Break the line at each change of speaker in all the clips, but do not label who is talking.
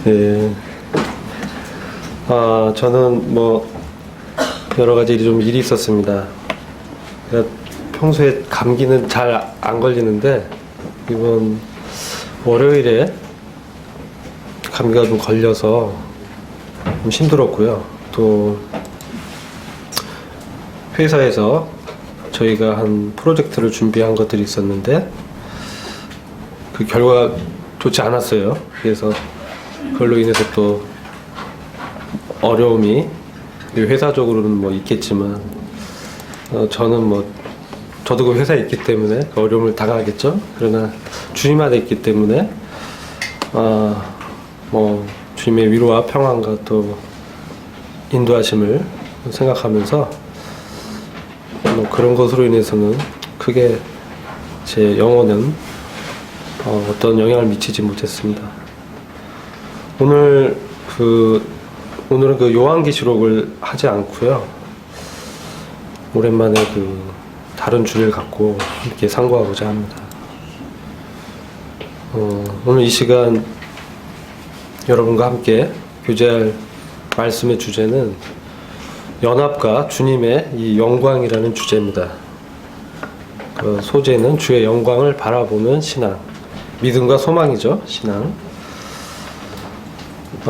네. 저는 뭐 여러 가지 좀 일이 있었습니다. 평소에 감기는 잘 안 걸리는데 이번 월요일에 감기가 좀 걸려서 좀 힘들었고요. 또 회사에서 저희가 한 프로젝트를 준비한 것들이 있었는데 그 결과가 좋지 않았어요. 그래서 그걸로 인해서 또 어려움이 회사적으로는 뭐 있겠지만 저는 뭐 저도 그 회사에 있기 때문에 그 어려움을 당하겠죠. 그러나 주님 안에 있기 때문에 뭐 주님의 위로와 평안과 또 인도하심을 생각하면서 뭐 그런 것으로 인해서는 크게 제 영혼은 어떤 영향을 미치지 못했습니다. 오늘은 그 요한계시록을 하지 않고요. 오랜만에 그 다른 주제를 갖고 함께 상고하고자 합니다. 오늘 이 시간 여러분과 함께 교제할 말씀의 주제는 연합과 주님의 이 영광이라는 주제입니다. 그 소재는 주의 영광을 바라보는 신앙, 믿음과 소망이죠. 신앙.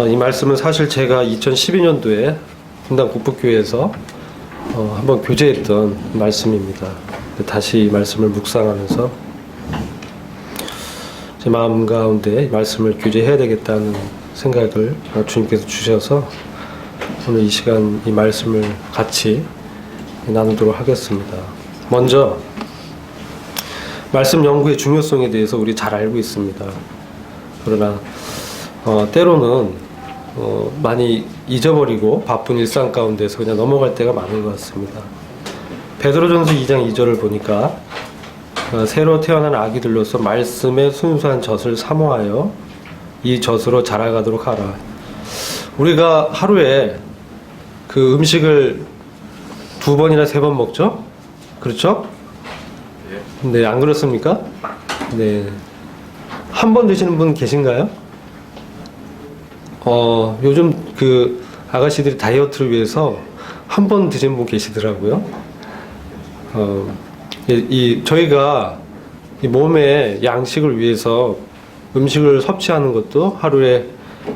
이 말씀은 사실 제가 2012년도에 분당 국부교회에서 한번 교제했던 말씀입니다. 다시 이 말씀을 묵상하면서 제 마음 가운데 이 말씀을 교제해야 되겠다는 생각을 주님께서 주셔서 오늘 이 시간 이 말씀을 같이 나누도록 하겠습니다. 먼저 말씀 연구의 중요성에 대해서 우리 잘 알고 있습니다. 그러나 때로는 많이 잊어버리고 바쁜 일상 가운데서 그냥 넘어갈 때가 많은 것 같습니다. 베드로전서 2장 2절을 보니까 새로 태어난 아기들로서 말씀의 순수한 젖을 사모하여 이 젖으로 자라가도록 하라. 우리가 하루에 그 음식을 2번이나 3번 먹죠? 그렇죠? 네, 안 그렇습니까? 네. 한 번 드시는 분 계신가요? 요즘 그 아가씨들이 다이어트를 위해서 한 번 드시는 분 계시더라고요. 저희가 이 몸의 양식을 위해서 음식을 섭취하는 것도 하루에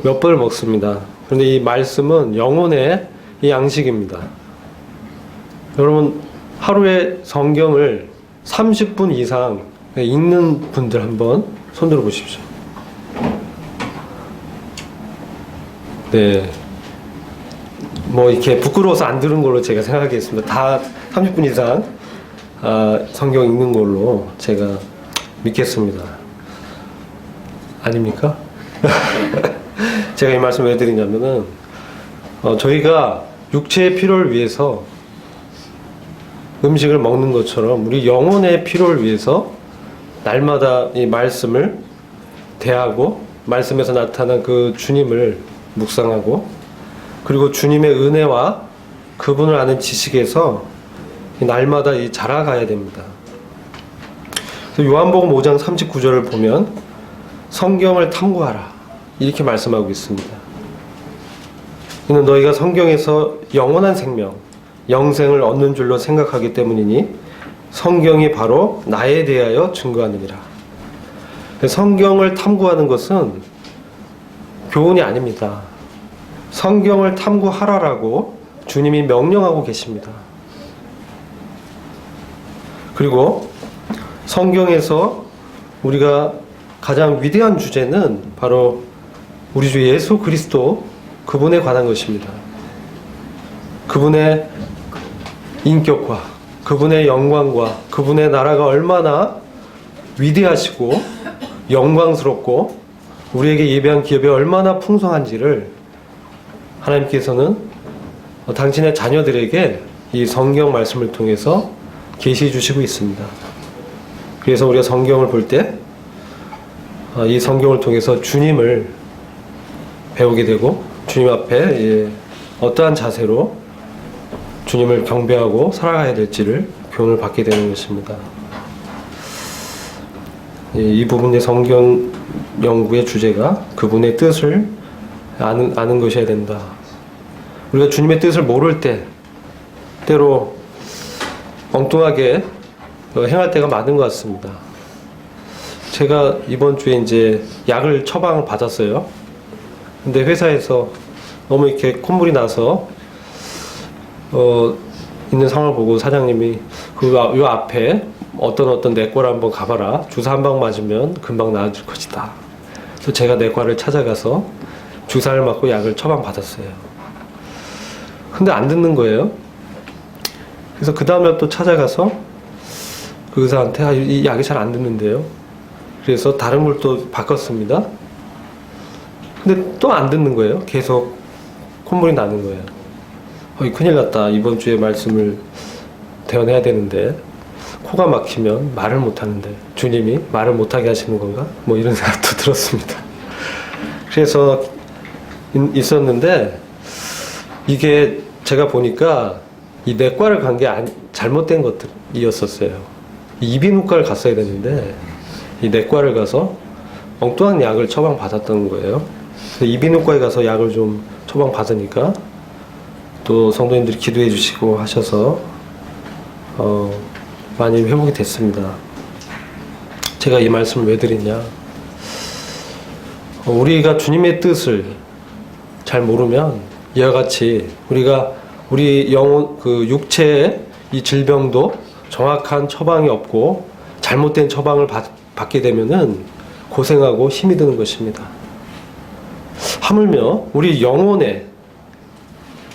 몇 번을 먹습니다. 그런데 이 말씀은 영혼의 이 양식입니다. 여러분, 하루에 성경을 30분 이상 읽는 분들 한번 손들어 보십시오. 네. 뭐 이렇게 부끄러워서 안 들은 걸로 제가 생각하겠습니다. 다 30분 이상 성경 읽는 걸로 제가 믿겠습니다. 아닙니까? 제가 이 말씀 왜 드리냐면은 저희가 육체의 필요를 위해서 음식을 먹는 것처럼 우리 영혼의 필요를 위해서 날마다 이 말씀을 대하고 말씀에서 나타난 그 주님을 묵상하고 그리고 주님의 은혜와 그분을 아는 지식에서 날마다 자라가야 됩니다. 요한복음 5장 39절을 보면 성경을 탐구하라 이렇게 말씀하고 있습니다. 이는 너희가 성경에서 영원한 생명, 영생을 얻는 줄로 생각하기 때문이니 성경이 바로 나에 대하여 증거하느니라. 성경을 탐구하는 것은 교훈이 아닙니다. 성경을 탐구하라라고 주님이 명령하고 계십니다. 그리고 성경에서 우리가 가장 위대한 주제는 바로 우리 주 예수 그리스도 그분에 관한 것입니다. 그분의 인격과 그분의 영광과 그분의 나라가 얼마나 위대하시고 영광스럽고 우리에게 예배한 기업이 얼마나 풍성한지를 하나님께서는 당신의 자녀들에게 이 성경 말씀을 통해서 계시해 주시고 있습니다. 그래서 우리가 성경을 볼 때 이 성경을 통해서 주님을 배우게 되고 주님 앞에 어떠한 자세로 주님을 경배하고 살아가야 될지를 교훈을 받게 되는 것입니다. 이 부분의 성경 연구의 주제가 그분의 뜻을 아는 것이어야 된다. 우리가 주님의 뜻을 모를 때 때로 엉뚱하게 행할 때가 많은 것 같습니다. 제가 이번 주에 이제 약을 처방 받았어요. 근데 회사에서 너무 이렇게 콧물이 나서 있는 상황을 보고 사장님이 요 앞에 어떤 내과를 한번 가봐라. 주사 한 방 맞으면 금방 나아질 것이다. 그래서 제가 내과를 찾아가서 주사를 맞고 약을 처방 받았어요. 근데 안 듣는 거예요. 그래서 그 다음에 또 찾아가서 그 의사한테 이 약이 잘 안 듣는데요. 그래서 다른 걸 또 바꿨습니다. 근데 또 안 듣는 거예요. 계속 콧물이 나는 거예요. 큰일 났다. 이번 주에 말씀을 대언해야 되는데 코가 막히면 말을 못 하는데 주님이 말을 못하게 하시는 건가? 뭐 이런 생각도 들었습니다. 그래서 있었는데 이게 제가 보니까 이 내과를 간 게 잘못된 것들이었었어요. 이비인후과를 갔어야 됐는데 이 내과를 가서 엉뚱한 약을 처방 받았던 거예요. 이비인후과에 가서 약을 좀 처방 받으니까 또 성도님들이 기도해 주시고 하셔서 많이 회복이 됐습니다. 제가 이 말씀을 왜 드리냐, 우리가 주님의 뜻을 잘 모르면 이와 같이 우리 영혼 육체의 이 질병도 정확한 처방이 없고 잘못된 처방을 받게 되면은 고생하고 힘이 드는 것입니다. 하물며 우리 영혼의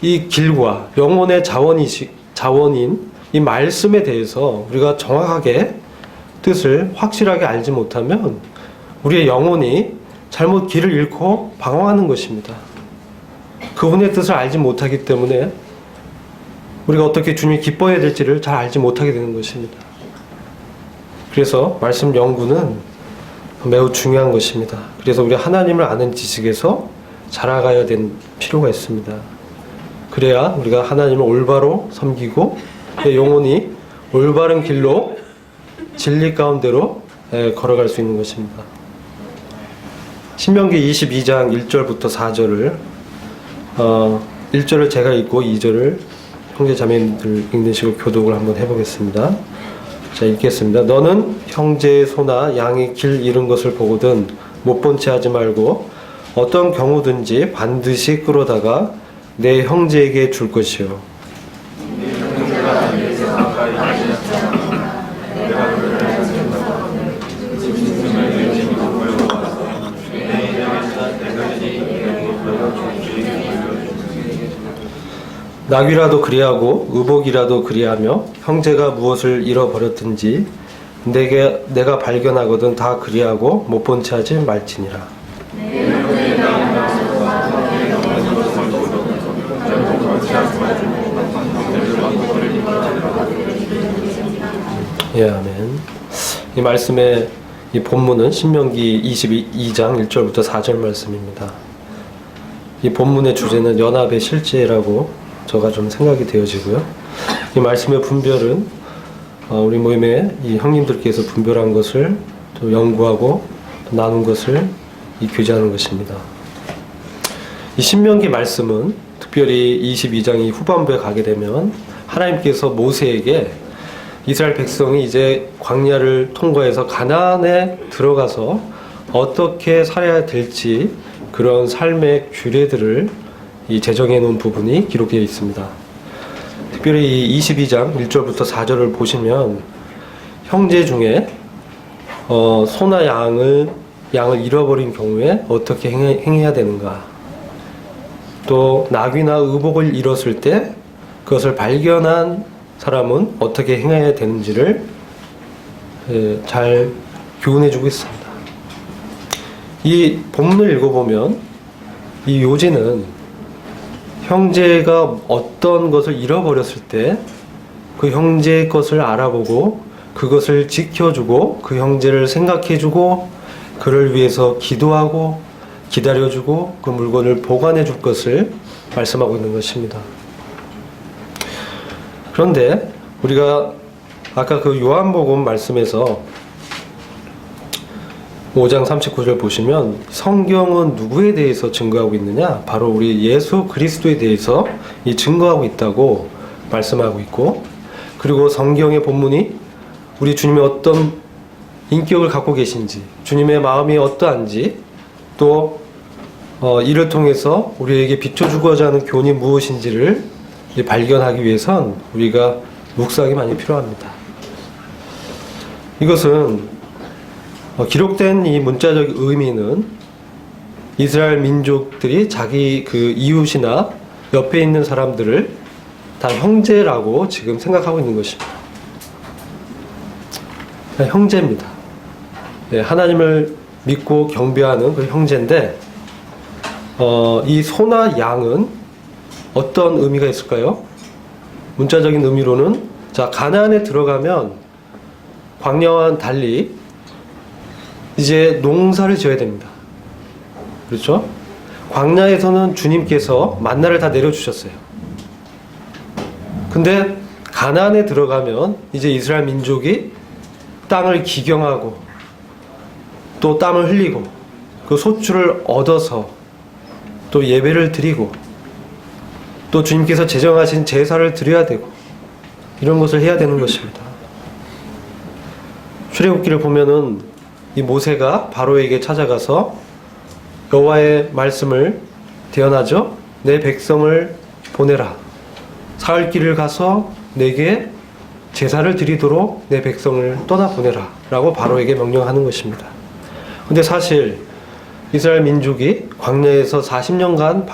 이 길과 영혼의 자원인 이 말씀에 대해서 우리가 정확하게 뜻을 확실하게 알지 못하면 우리의 영혼이 잘못 길을 잃고 방황하는 것입니다. 그분의 뜻을 알지 못하기 때문에 우리가 어떻게 주님이 기뻐해야 될지를 잘 알지 못하게 되는 것입니다. 그래서 말씀 연구는 매우 중요한 것입니다. 그래서 우리 하나님을 아는 지식에서 자라가야 될 필요가 있습니다. 그래야 우리가 하나님을 올바로 섬기고 영혼이 올바른 길로 진리 가운데로 걸어갈 수 있는 것입니다. 신명기 22장 1절부터 4절을 1절을 제가 읽고 2절을 형제 자매님들 읽는 식으로 교독을 한번 해보겠습니다. 자, 읽겠습니다. 너는 형제의 소나 양의 길 잃은 것을 보거든 못 본 채 하지 말고 어떤 경우든지 반드시 끌어다가 내 형제에게 줄 것이요. 낙위라도 그리하고 의복이라도 그리하며 형제가 무엇을 잃어버렸든지 내가 발견하거든 다 그리하고 못 본 채 하지 말지니라. 예, 아멘. 이 말씀의 이 본문은 신명기 22장 1절부터 4절 말씀입니다. 이 본문의 주제는 연합의 실제라고 저가 좀 생각이 되어지고요. 이 말씀의 분별은 우리 모임의 이 형님들께서 분별한 것을 또 연구하고 또 나눈 것을 이 교제하는 것입니다. 이 신명기 말씀은 특별히 22장이 후반부에 가게 되면 하나님께서 모세에게 이스라엘 백성이 이제 광야를 통과해서 가나안에 들어가서 어떻게 살아야 될지 그런 삶의 규례들을 이 제정해 놓은 부분이 기록되어 있습니다. 특별히 이 22장 1절부터 4절을 보시면 형제 중에 소나 양을 잃어버린 경우에 어떻게 행해야 되는가, 또 낙이나 의복을 잃었을 때 그것을 발견한 사람은 어떻게 행해야 되는지를 잘 교훈해주고 있습니다. 이 본문을 읽어보면 이 요지는 형제가 어떤 것을 잃어버렸을 때 그 형제의 것을 알아보고 그것을 지켜주고 그 형제를 생각해주고 그를 위해서 기도하고 기다려주고 그 물건을 보관해줄 것을 말씀하고 있는 것입니다. 그런데 우리가 아까 그 요한복음 말씀에서 5장 39절 보시면 성경은 누구에 대해서 증거하고 있느냐? 바로 우리 예수 그리스도에 대해서 이 증거하고 있다고 말씀하고 있고, 그리고 성경의 본문이 우리 주님의 어떤 인격을 갖고 계신지, 주님의 마음이 어떠한지, 또 이를 통해서 우리에게 비춰주고자 하는 교훈이 무엇인지를 발견하기 위해선 우리가 묵상이 많이 필요합니다. 이것은 기록된 이 문자적 의미는 이스라엘 민족들이 자기 그 이웃이나 옆에 있는 사람들을 다 형제라고 지금 생각하고 있는 것입니다. 형제입니다. 네, 하나님을 믿고 경배하는 그 형제인데, 이 소나 양은 어떤 의미가 있을까요? 문자적인 의미로는, 자, 가나안에 들어가면 광야와는 달리 이제 농사를 지어야 됩니다. 그렇죠? 광야에서는 주님께서 만나를 다 내려주셨어요. 근데 가나안에 들어가면 이제 이스라엘 민족이 땅을 기경하고 또 땀을 흘리고 그 소출을 얻어서 또 예배를 드리고 또 주님께서 제정하신 제사를 드려야 되고 이런 것을 해야 되는 것입니다. 출애굽기를 보면은 이 모세가 바로에게 찾아가서 여호와의 말씀을 대언하죠. 내 백성을 보내라. 사흘 길을 가서 내게 제사를 드리도록 내 백성을 떠나보내라 라고 바로에게 명령하는 것입니다. 근데 사실 이스라엘 민족이 광야에서 40년간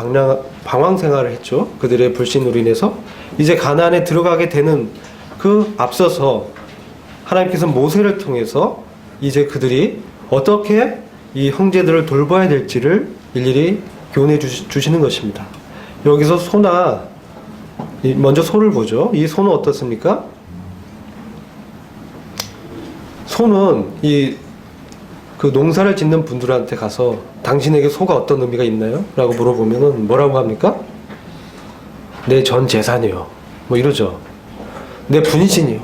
방황 생활을 했죠. 그들의 불신으로 인해서 이제 가나안에 들어가게 되는 그 앞서서 하나님께서 모세를 통해서 이제 그들이 어떻게 이 형제들을 돌봐야 될지를 일일이 교훈해 주시는 것입니다. 여기서 소나, 먼저 소를 보죠. 이 소는 어떻습니까? 소는 그 농사를 짓는 분들한테 가서 당신에게 소가 어떤 의미가 있나요? 라고 물어보면은 뭐라고 합니까? 내 전 재산이요. 뭐 이러죠. 내 분신이요.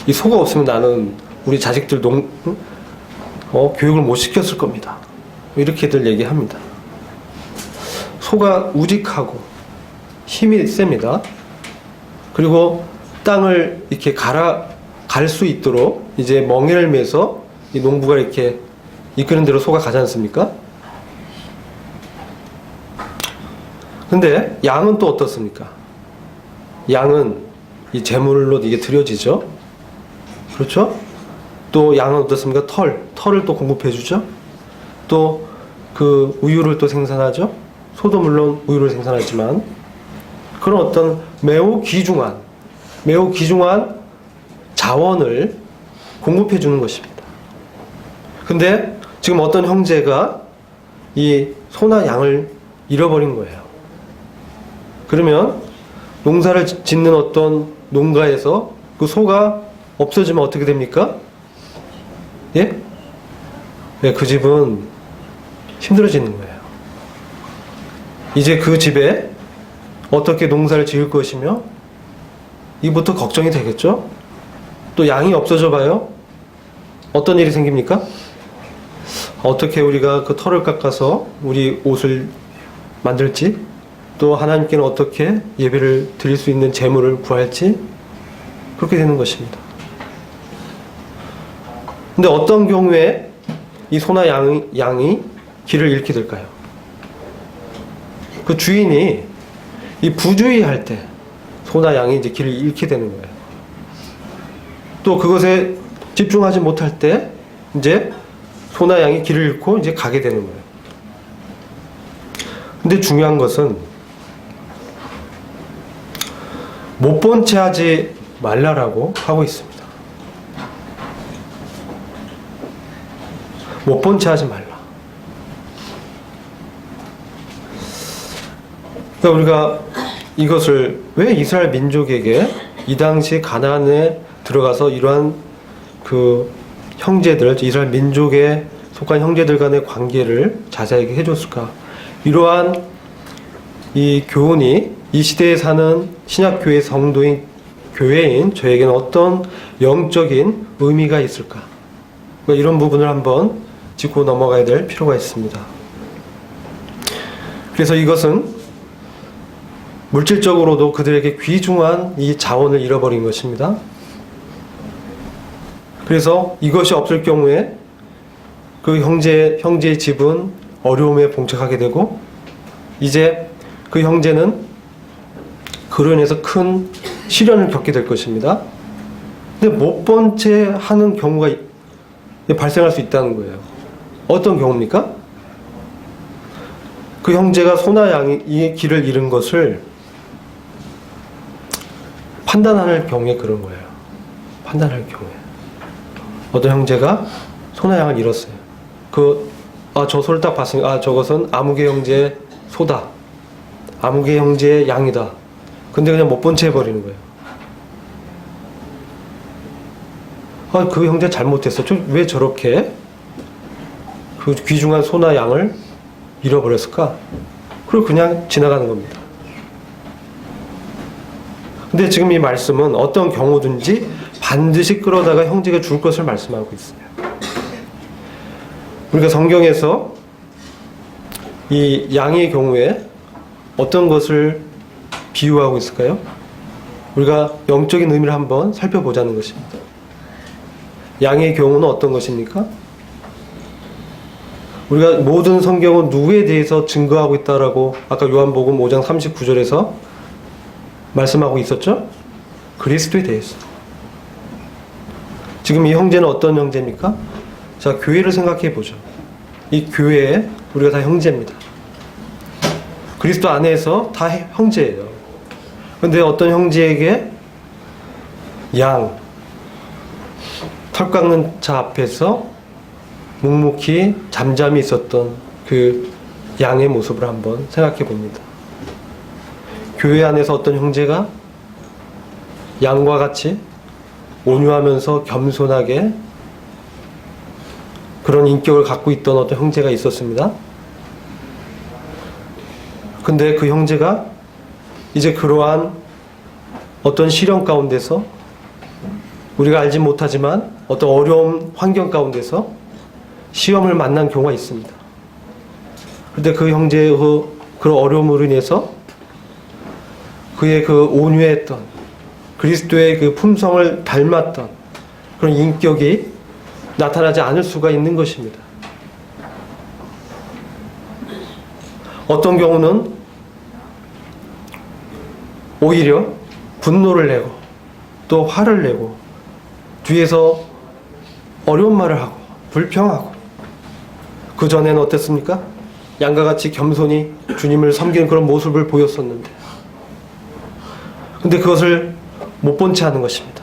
이 소가 없으면 나는 우리 자식들 교육을 못 시켰을 겁니다. 이렇게들 얘기합니다. 소가 우직하고 힘이 셉니다. 그리고 땅을 이렇게 갈 수 있도록 이제 멍에를 매서 이 농부가 이렇게 이끄는 대로 소가 가지 않습니까? 근데 양은 또 어떻습니까? 양은 이 제물로 이게 드려지죠. 그렇죠? 또 양은 어떻습니까? 털을 또 공급해 주죠. 또 그 우유를 또 생산하죠. 소도 물론 우유를 생산하지만 그런 어떤 매우 귀중한 자원을 공급해 주는 것입니다. 근데 지금 어떤 형제가 이 소나 양을 잃어버린 거예요. 그러면 농사를 짓는 어떤 농가에서 그 소가 없어지면 어떻게 됩니까? 예? 네, 그 집은 힘들어지는 거예요. 이제 그 집에 어떻게 농사를 지을 것이며 이부터 걱정이 되겠죠? 또 양이 없어져 봐요? 어떤 일이 생깁니까? 어떻게 우리가 그 털을 깎아서 우리 옷을 만들지? 또 하나님께는 어떻게 예배를 드릴 수 있는 재물을 구할지? 그렇게 되는 것입니다. 근데 어떤 경우에 이 소나 양이 길을 잃게 될까요? 그 주인이 이 부주의할 때 소나 양이 이제 길을 잃게 되는 거예요. 또 그것에 집중하지 못할 때 이제 소나 양이 길을 잃고 이제 가게 되는 거예요. 근데 중요한 것은 못 본 채 하지 말라라고 하고 있습니다. 못 본 채 하지 말라. 그러니까 우리가 이것을 왜 이스라엘 민족에게 이 당시 가나안에 들어가서 이러한 그 형제들, 이스라엘 민족에 속한 형제들 간의 관계를 자세하게 해줬을까? 이러한 이 교훈이 이 시대에 사는 신약교회 성도인 교회인 저에게는 어떤 영적인 의미가 있을까? 이런 부분을 한번 짚고 넘어가야 될 필요가 있습니다. 그래서 이것은 물질적으로도 그들에게 귀중한 이 자원을 잃어버린 것입니다. 그래서 이것이 없을 경우에 그 형제의 집은 어려움에 봉착하게 되고, 이제 그 형제는 그로 인해서 큰 시련을 겪게 될 것입니다. 근데 못 본 채 하는 경우가 발생할 수 있다는 거예요. 어떤 경우입니까? 그 형제가 소나 양의 길을 잃은 것을 판단할 경우에 그런 거예요. 판단할 경우에. 어떤 형제가 소나 양을 잃었어요. 저 소를 딱 봤으니까, 저것은 아무개 형제의 소다. 아무개 형제의 양이다. 근데 그냥 못 본 채 해버리는 거예요. 그 형제 잘못했어. 왜 저렇게 그 귀중한 소나 양을 잃어버렸을까? 그리고 그냥 지나가는 겁니다. 근데 지금 이 말씀은 어떤 경우든지 반드시 끌어다가 형제가 줄 것을 말씀하고 있어요. 우리가 성경에서 이 양의 경우에 어떤 것을 비유하고 있을까요? 우리가 영적인 의미를 한번 살펴보자는 것입니다. 양의 경우는 어떤 것입니까? 우리가 모든 성경은 누구에 대해서 증거하고 있다라고 아까 요한복음 5장 39절에서 말씀하고 있었죠? 그리스도에 대해서. 지금 이 형제는 어떤 형제입니까? 자, 교회를 생각해 보죠. 이 교회에 우리가 다 형제입니다. 그리스도 안에서 다 형제예요. 그런데 어떤 형제에게 털 깎는 자 앞에서 묵묵히 잠잠히 있었던 그 양의 모습을 한번 생각해 봅니다. 교회 안에서 어떤 형제가 양과 같이 온유하면서 겸손하게 그런 인격을 갖고 있던 어떤 형제가 있었습니다. 근데 그 형제가 이제 그러한 어떤 시련 가운데서, 우리가 알지 못하지만 어떤 어려운 환경 가운데서 시험을 만난 경우가 있습니다. 그런데 그 형제의 그 어려움으로 인해서 그의 그 온유했던 그리스도의 그 품성을 닮았던 그런 인격이 나타나지 않을 수가 있는 것입니다. 어떤 경우는 오히려 분노를 내고 또 화를 내고 뒤에서 어려운 말을 하고 불평하고, 그 전에는 어땠습니까? 양과 같이 겸손히 주님을 섬기는 그런 모습을 보였었는데, 근데 그것을 못 본 채 하는 것입니다.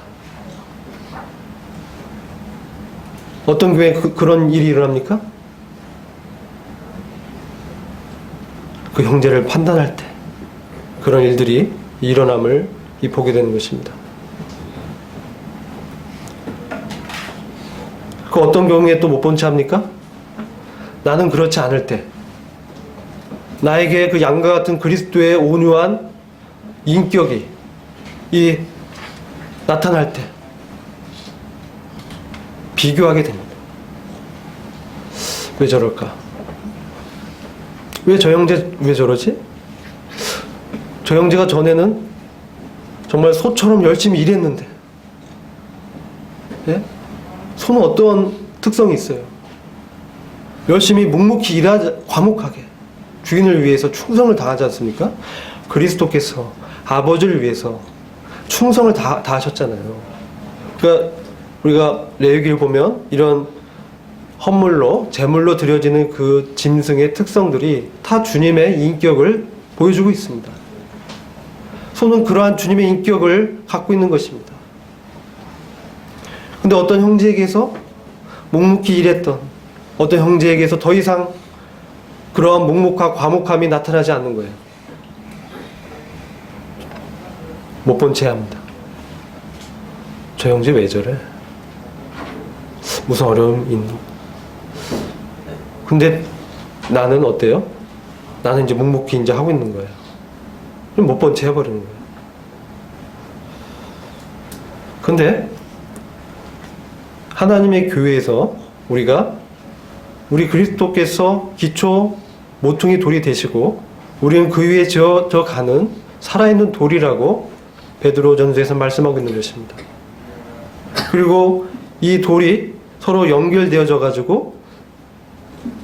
어떤 교회에 그런 일이 일어납니까? 그 형제를 판단할 때 그런 일들이 일어남을 보게 되는 것입니다. 그 어떤 경우에 또 못 본 채 합니까? 나는 그렇지 않을 때, 나에게 그 양과 같은 그리스도의 온유한 인격이 나타날 때 비교하게 됩니다. 왜 저럴까? 왜 저 형제 왜 저러지? 저 형제가 전에는 정말 소처럼 열심히 일했는데, 예? 소는 어떤 특성이 있어요? 열심히 묵묵히 과묵하게 주인을 위해서 충성을 다하지 않습니까? 그리스도께서 아버지를 위해서 충성을 다하셨잖아요. 그러니까 우리가 레위기를 보면 이런 헌물로, 제물로 드려지는 그 짐승의 특성들이 다 주님의 인격을 보여주고 있습니다. 소는 그러한 주님의 인격을 갖고 있는 것입니다. 근데 어떤 형제에게서 묵묵히 일했던 어떤 형제에게서 더 이상 그러한 묵묵과 과묵함이 나타나지 않는 거예요. 못 본 채 합니다. 저 형제 왜 저래? 무슨 어려움이 있니? 근데 나는 어때요? 나는 이제 묵묵히 이제 하고 있는 거예요. 못 본 채 해버리는 거예요. 근데 하나님의 교회에서 우리 그리스도께서 기초 모퉁이 돌이 되시고 우리는 그 위에 지어져 가는 살아있는 돌이라고 베드로전서에서 말씀하고 있는 것입니다. 그리고 이 돌이 서로 연결되어져 가지고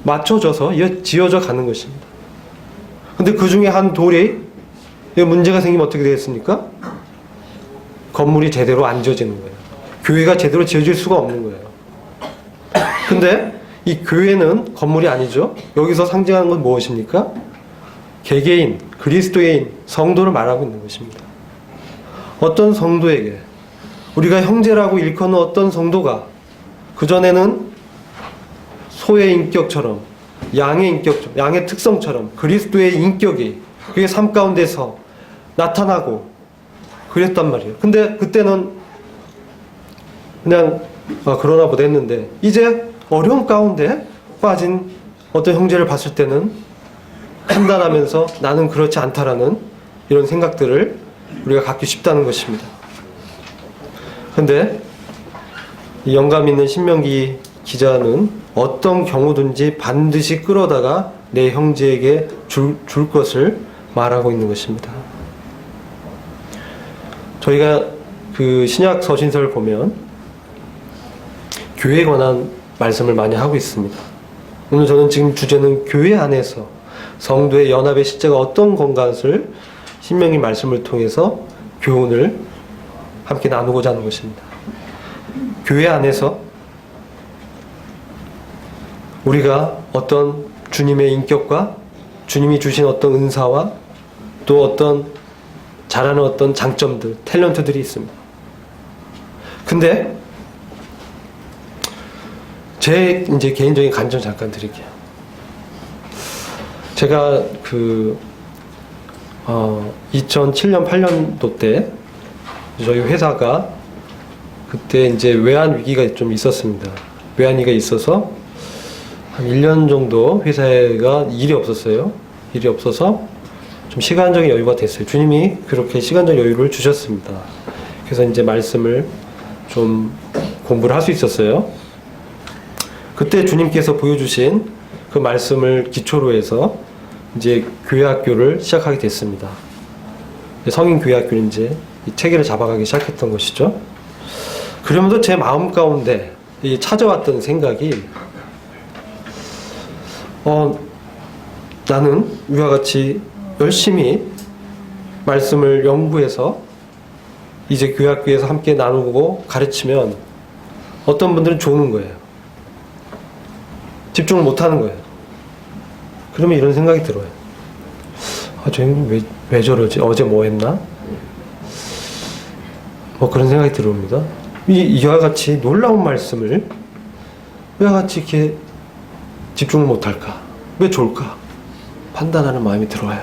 맞춰져서 지어져 가는 것입니다. 근데 그 중에 한 돌이 문제가 생기면 어떻게 되겠습니까? 건물이 제대로 안 지어지는 거예요. 교회가 제대로 지어질 수가 없는 거예요. 근데 이 교회는 건물이 아니죠. 여기서 상징하는 건 무엇입니까? 개개인, 그리스도인, 성도를 말하고 있는 것입니다. 어떤 성도에게 우리가 형제라고 일컫는 어떤 성도가 그전에는 소의 인격처럼 양의 인격처럼 양의 특성처럼 그리스도의 인격이 그게 삶 가운데서 나타나고 그랬단 말이에요. 근데 그때는 그냥 그러나 보다 했는데 이제 어려움 가운데 빠진 어떤 형제를 봤을 때는 판단하면서 나는 그렇지 않다라는 이런 생각들을 우리가 갖기 쉽다는 것입니다. 근데 이 영감 있는 신명기 기자는 어떤 경우든지 반드시 끌어다가 내 형제에게 줄 것을 말하고 있는 것입니다. 저희가 그 신약 서신서를 보면 교회에 관한 말씀을 많이 하고 있습니다. 오늘 저는 지금 주제는 교회 안에서 성도의 연합의 실제가 어떤 건가를 신명기 말씀을 통해서 교훈을 함께 나누고자 하는 것입니다. 교회 안에서 우리가 어떤 주님의 인격과 주님이 주신 어떤 은사와 또 어떤 잘하는 어떤 장점들, 탤런트들이 있습니다. 근데 제 이제 개인적인 간증 잠깐 드릴게요. 제가 2007년 8년도 때 저희 회사가 그때 이제 외환 위기가 좀 있었습니다. 외환 위기가 있어서 한 1년 정도 회사가 일이 없었어요. 일이 없어서 좀 시간적인 여유가 됐어요. 주님이 그렇게 시간적 여유를 주셨습니다. 그래서 이제 말씀을 좀 공부를 할 수 있었어요. 그때 주님께서 보여주신 그 말씀을 기초로 해서 이제 교회학교를 시작하게 됐습니다. 성인 교회학교를 이제 이 체계를 잡아가기 시작했던 것이죠. 그러면서 제 마음 가운데 찾아왔던 생각이 나는 위와 같이 열심히 말씀을 연구해서 이제 교회학교에서 함께 나누고 가르치면 어떤 분들은 조는 거예요. 집중을 못하는 거예요. 그러면 이런 생각이 들어요. 쟤는 왜 저러지? 어제 뭐 했나? 그런 생각이 들어옵니다. 이와 같이 놀라운 말씀을 왜 같이 이렇게 집중을 못할까? 왜 졸까? 판단하는 마음이 들어와요.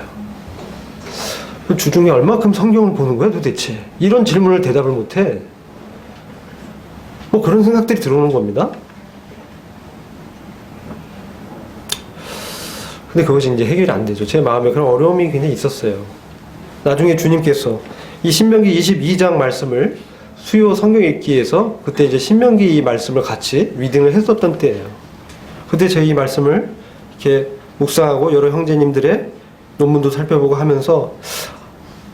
주중에 얼마큼 성경을 보는 거야 도대체? 이런 질문을 대답을 못해. 그런 생각들이 들어오는 겁니다. 근데 그것이 이제 해결이 안 되죠. 제 마음에 그런 어려움이 굉장히 있었어요. 나중에 주님께서 이 신명기 22장 말씀을 수요 성경 읽기에서 그때 이제 신명기 이 말씀을 같이 리딩을 했었던 때예요. 그때 제 이 말씀을 이렇게 묵상하고 여러 형제님들의 논문도 살펴보고 하면서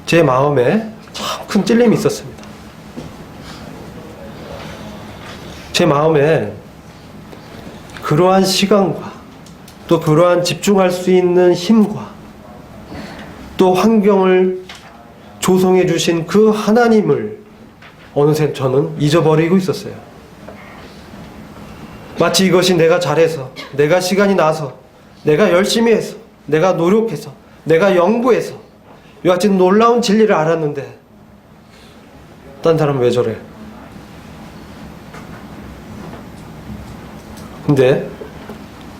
제 마음에 참 큰 찔림이 있었습니다. 제 마음에 그러한 시간과 또 그러한 집중할 수 있는 힘과 또 환경을 조성해 주신 그 하나님을 어느새 저는 잊어버리고 있었어요. 마치 이것이 내가 잘해서, 내가 시간이 나서, 내가 열심히 해서, 내가 노력해서, 내가 연구해서 이와 같이 놀라운 진리를 알았는데 딴 사람은 왜 저래? 근데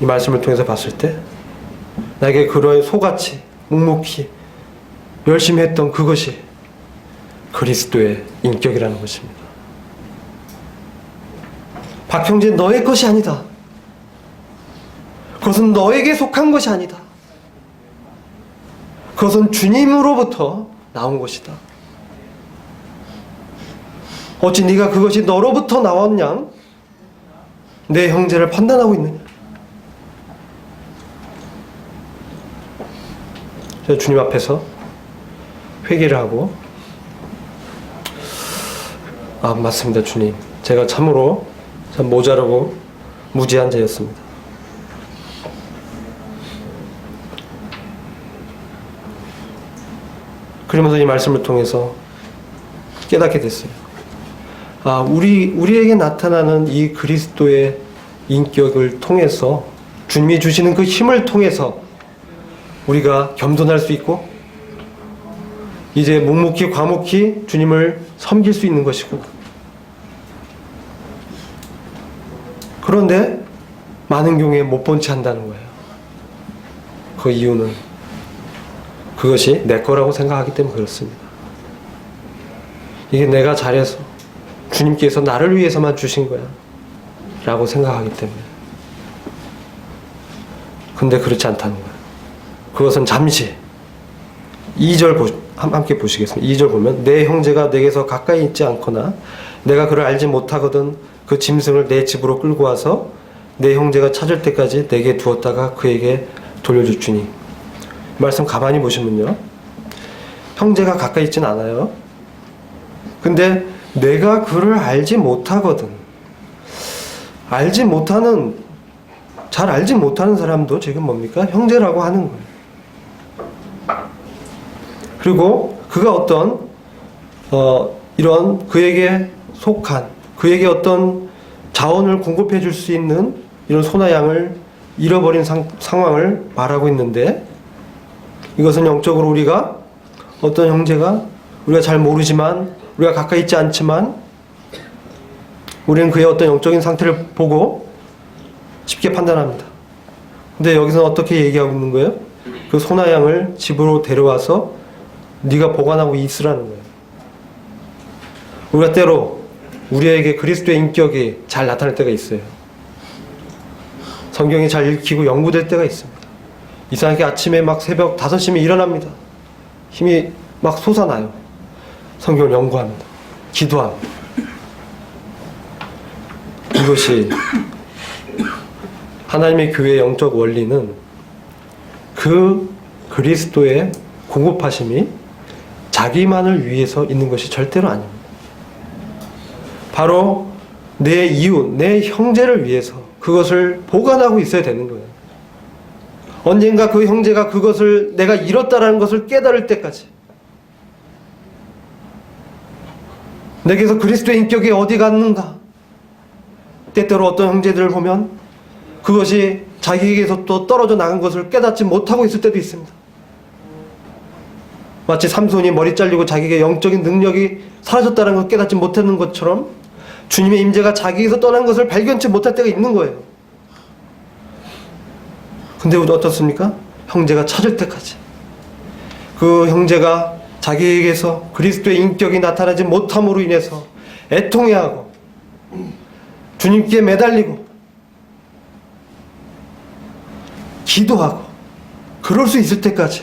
이 말씀을 통해서 봤을 때 나에게 그러한 소같이 묵묵히 열심히 했던 그것이 그리스도의 인격이라는 것입니다. 박형제, 너의 것이 아니다. 그것은 너에게 속한 것이 아니다. 그것은 주님으로부터 나온 것이다. 어찌 네가 그것이 너로부터 나왔냐? 내 형제를 판단하고 있느냐? 저 주님 앞에서 회개를 하고, 맞습니다, 주님. 제가 참으로 참 모자라고 무지한 자였습니다. 그러면서 이 말씀을 통해서 깨닫게 됐어요. 우리에게 나타나는 이 그리스도의 인격을 통해서, 주님이 주시는 그 힘을 통해서 우리가 겸손할 수 있고, 이제 묵묵히 과묵히 주님을 섬길 수 있는 것이구나. 그런데 많은 경우에 못 본 채 한다는 거예요. 그 이유는 그것이 내 거라고 생각하기 때문에 그렇습니다. 이게 내가 잘해서 주님께서 나를 위해서만 주신 거야 라고 생각하기 때문에. 근데 그렇지 않다는 거예요. 그것은 잠시 2절 함께 보시겠습니다. 2절 보면, 내 형제가 내게서 가까이 있지 않거나 내가 그를 알지 못하거든 그 짐승을 내 집으로 끌고 와서 내 형제가 찾을 때까지 내게 두었다가 그에게 돌려줄 주니. 말씀 가만히 보시면요, 형제가 가까이 있진 않아요. 근데 내가 그를 알지 못하거든. 잘 알지 못하는 사람도 지금 뭡니까? 형제라고 하는 거예요. 그리고 그가 어떤 이런 그에게 속한, 그에게 어떤 자원을 공급해 줄 수 있는 이런 소나 양을 잃어버린 상황을 말하고 있는데, 이것은 영적으로 우리가 어떤 형제가 우리가 잘 모르지만, 우리가 가까이 있지 않지만 우리는 그의 어떤 영적인 상태를 보고 쉽게 판단합니다. 근데 여기서는 어떻게 얘기하고 있는 거예요? 그 소나 양을 집으로 데려와서 네가 보관하고 있으라는 거예요. 우리가 때로 우리에게 그리스도의 인격이 잘 나타날 때가 있어요. 성경이 잘 읽히고 연구될 때가 있습니다. 이상하게 아침에 막 새벽 5시면 일어납니다. 힘이 막 솟아나요. 성경을 연구합니다. 기도합니다. 이것이 하나님의 교회의 영적 원리는 그 그리스도의 공급하심이 자기만을 위해서 있는 것이 절대로 아닙니다. 바로 내 이웃, 내 형제를 위해서 그것을 보관하고 있어야 되는 거예요. 언젠가 그 형제가 그것을 내가 잃었다라는 것을 깨달을 때까지, 내게서 그리스도의 인격이 어디 갔는가. 때때로 어떤 형제들을 보면 그것이 자기에게서 또 떨어져 나간 것을 깨닫지 못하고 있을 때도 있습니다. 마치 삼손이 머리 잘리고 자기의 영적인 능력이 사라졌다는 걸 깨닫지 못하는 것처럼 주님의 임재가 자기에게서 떠난 것을 발견치 못할 때가 있는 거예요. 근데 어떻습니까? 형제가 찾을 때까지, 그 형제가 자기에게서 그리스도의 인격이 나타나지 못함으로 인해서 애통해하고 주님께 매달리고 기도하고 그럴 수 있을 때까지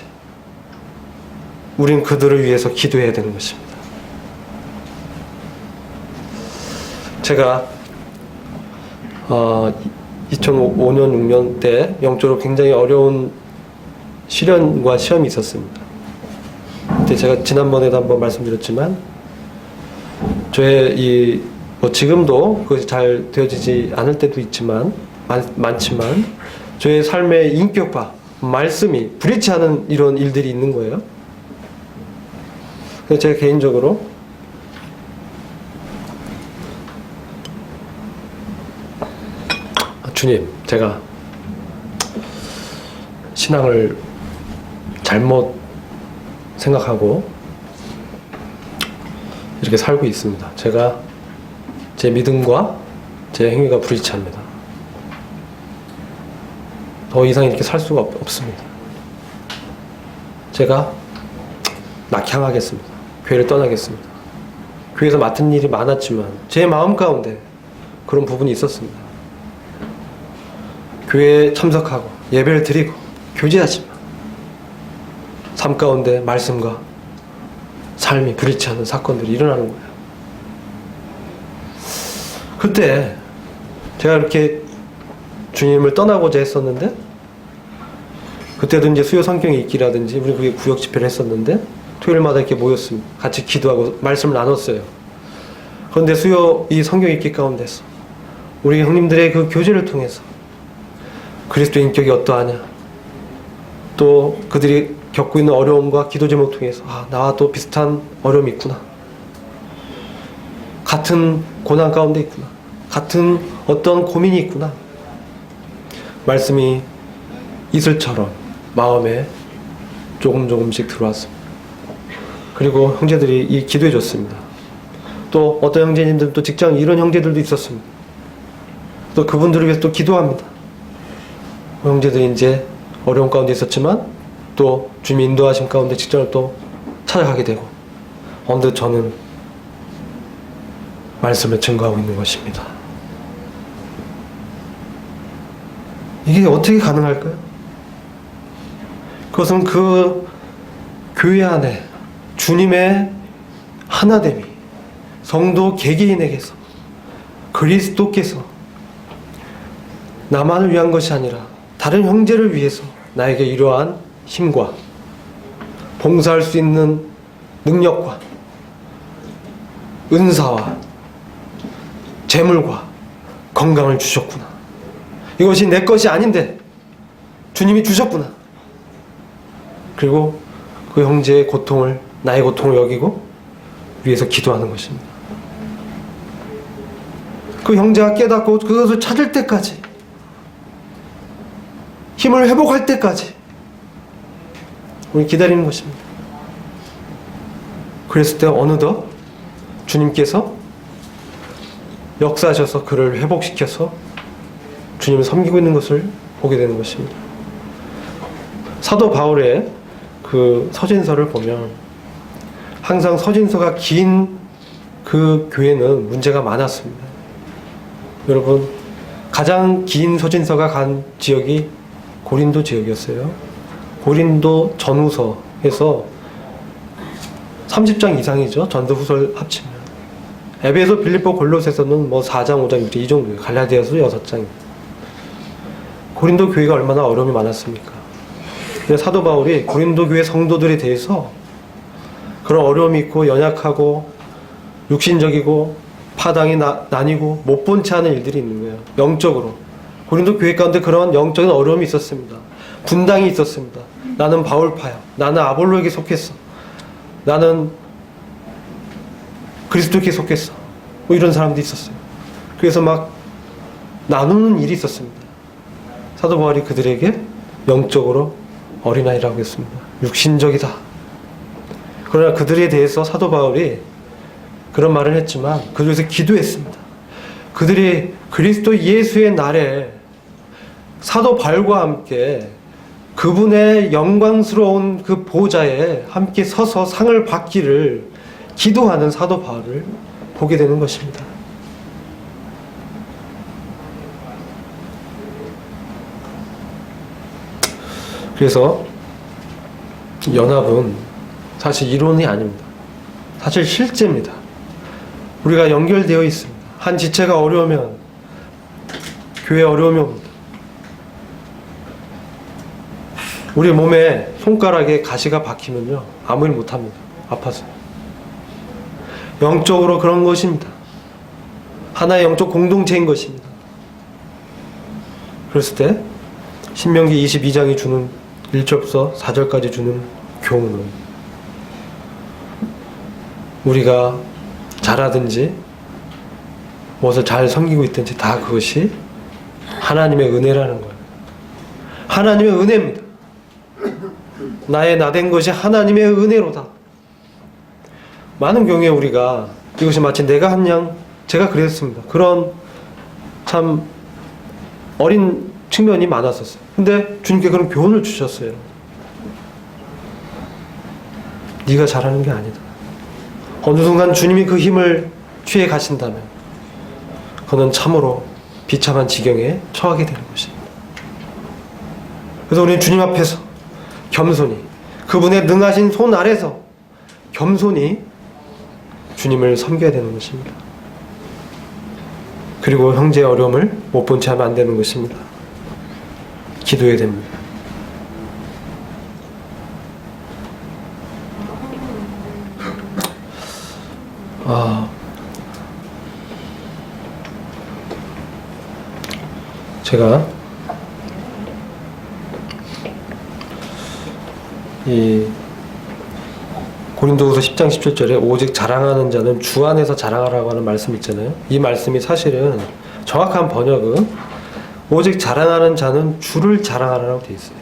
우린 그들을 위해서 기도해야 되는 것입니다. 제가 2005년, 6년 때 영적으로 굉장히 어려운 시련과 시험이 있었습니다. 그때 제가 지난번에도 한번 말씀드렸지만, 저의 지금도 그것이 잘 되어지지 않을 때도 있지만, 많지만, 저의 삶의 인격과 말씀이 불일치하는 이런 일들이 있는 거예요. 그래서 제가 개인적으로 주님, 제가 신앙을 잘못 생각하고 이렇게 살고 있습니다. 제가 제 믿음과 제 행위가 불일치합니다. 더 이상 이렇게 살 수가 없습니다. 제가 낙향하겠습니다. 교회를 떠나겠습니다. 교회에서 맡은 일이 많았지만 제 마음 가운데 그런 부분이 있었습니다. 교회에 참석하고 예배를 드리고 교제하지만 삶 가운데 말씀과 삶이 불일치하는 사건들이 일어나는 거예요. 그때 제가 이렇게 주님을 떠나고자 했었는데, 그때도 이제 수요 성경 읽기라든지 우리 그게 구역 집회를 했었는데 토요일마다 이렇게 모였습니다. 같이 기도하고 말씀을 나눴어요. 그런데 수요 이 성경 읽기 가운데서 우리 형님들의 그 교제를 통해서 그리스도의 인격이 어떠하냐, 또 그들이 겪고 있는 어려움과 기도 제목 통해서 나와 또 비슷한 어려움이 있구나, 같은 고난 가운데 있구나, 같은 어떤 고민이 있구나, 말씀이 이슬처럼 마음에 조금씩 들어왔습니다. 그리고 형제들이 이 기도해 줬습니다. 또 어떤 형제님들은 또 직장 이런 형제들도 있었습니다. 또 그분들을 위해서 또 기도합니다. 형제들이 이제 어려운 가운데 있었지만 또 주님의 인도하심 가운데 직장을 또 찾아가게 되고, 어느덧 저는 말씀을 증거하고 있는 것입니다. 이게 어떻게 가능할까요? 그것은 그 교회 안에 주님의 하나됨이 성도 개개인에게서 그리스도께서 나만을 위한 것이 아니라 다른 형제를 위해서 나에게 이러한 힘과 봉사할 수 있는 능력과 은사와 재물과 건강을 주셨구나. 이것이 내 것이 아닌데 주님이 주셨구나. 그리고 그 형제의 고통을 나의 고통을 여기고 위해서 기도하는 것입니다. 그 형제가 깨닫고 그것을 찾을 때까지, 힘을 회복할 때까지 우리 기다리는 것입니다. 그랬을 때 어느덧 주님께서 역사하셔서 그를 회복시켜서 주님을 섬기고 있는 것을 보게 되는 것입니다. 사도 바울의 그 서신서를 보면 항상 서신서가 긴 그 교회는 문제가 많았습니다. 여러분, 가장 긴 서신서가 간 지역이 고린도 지역이었어요. 고린도 전후서에서 30장 이상이죠. 전도 후설 합치면. 에베소, 빌립보, 골로새서는 뭐 4장, 5장, 6장 이 정도예요. 갈라디아서 6장입니다. 고린도 교회가 얼마나 어려움이 많았습니까? 근데 사도 바울이 고린도 교회 성도들에 대해서 그런 어려움이 있고 연약하고 육신적이고 파당이 나뉘고 못 본 채 하는 일들이 있는 거예요. 영적으로. 고린도 교회 가운데 그런 영적인 어려움이 있었습니다. 분당이 있었습니다. 나는 바울파야. 나는 아볼로에게 속했어. 나는 그리스도께 속했어. 뭐 이런 사람도 있었어요. 그래서 막 나누는 일이 있었습니다. 사도 바울이 그들에게 영적으로 어린아이라고 했습니다. 육신적이다. 그러나 그들에 대해서 사도 바울이 그런 말을 했지만 그들에서 기도했습니다. 그들이 그리스도 예수의 날에 사도 바울과 함께 그분의 영광스러운 그 보좌에 함께 서서 상을 받기를 기도하는 사도 바울을 보게 되는 것입니다. 그래서 연합은 사실 이론이 아닙니다. 사실 실제입니다. 우리가 연결되어 있습니다. 한 지체가 어려우면 교회에 어려움이 옵니다. 우리 몸에 손가락에 가시가 박히면요, 아무 일 못합니다. 아파서. 영적으로 그런 것입니다. 하나의 영적 공동체인 것입니다. 그랬을 때 신명기 22장이 주는 1절부터 4절까지 주는 교훈은 우리가 잘하든지 무엇을 잘 섬기고 있든지 다 그것이 하나님의 은혜라는 거예요. 하나님의 은혜입니다. 나의 나된 것이 하나님의 은혜로다. 많은 경우에 우리가 이것이 마치 내가 한 양, 제가 그랬습니다. 그런 참 어린 측면이 많았었어요. 근데 주님께 그런 교훈을 주셨어요. 네가 잘하는 게 아니다. 어느 순간 주님이 그 힘을 취해 가신다면 그는 참으로 비참한 지경에 처하게 되는 것입니다. 그래서 우리는 주님 앞에서 겸손히 그분의 능하신 손 아래서 겸손히 주님을 섬겨야 되는 것입니다. 그리고 형제의 어려움을 못 본 채 하면 안 되는 것입니다. 기도해야 됩니다. 제가 이 고린도후서 10장 17절에 오직 자랑하는 자는 주 안에서 자랑하라고 하는 말씀 있잖아요. 이 말씀이 사실은 정확한 번역은 오직 자랑하는 자는 주를 자랑하라고 되어 있어요.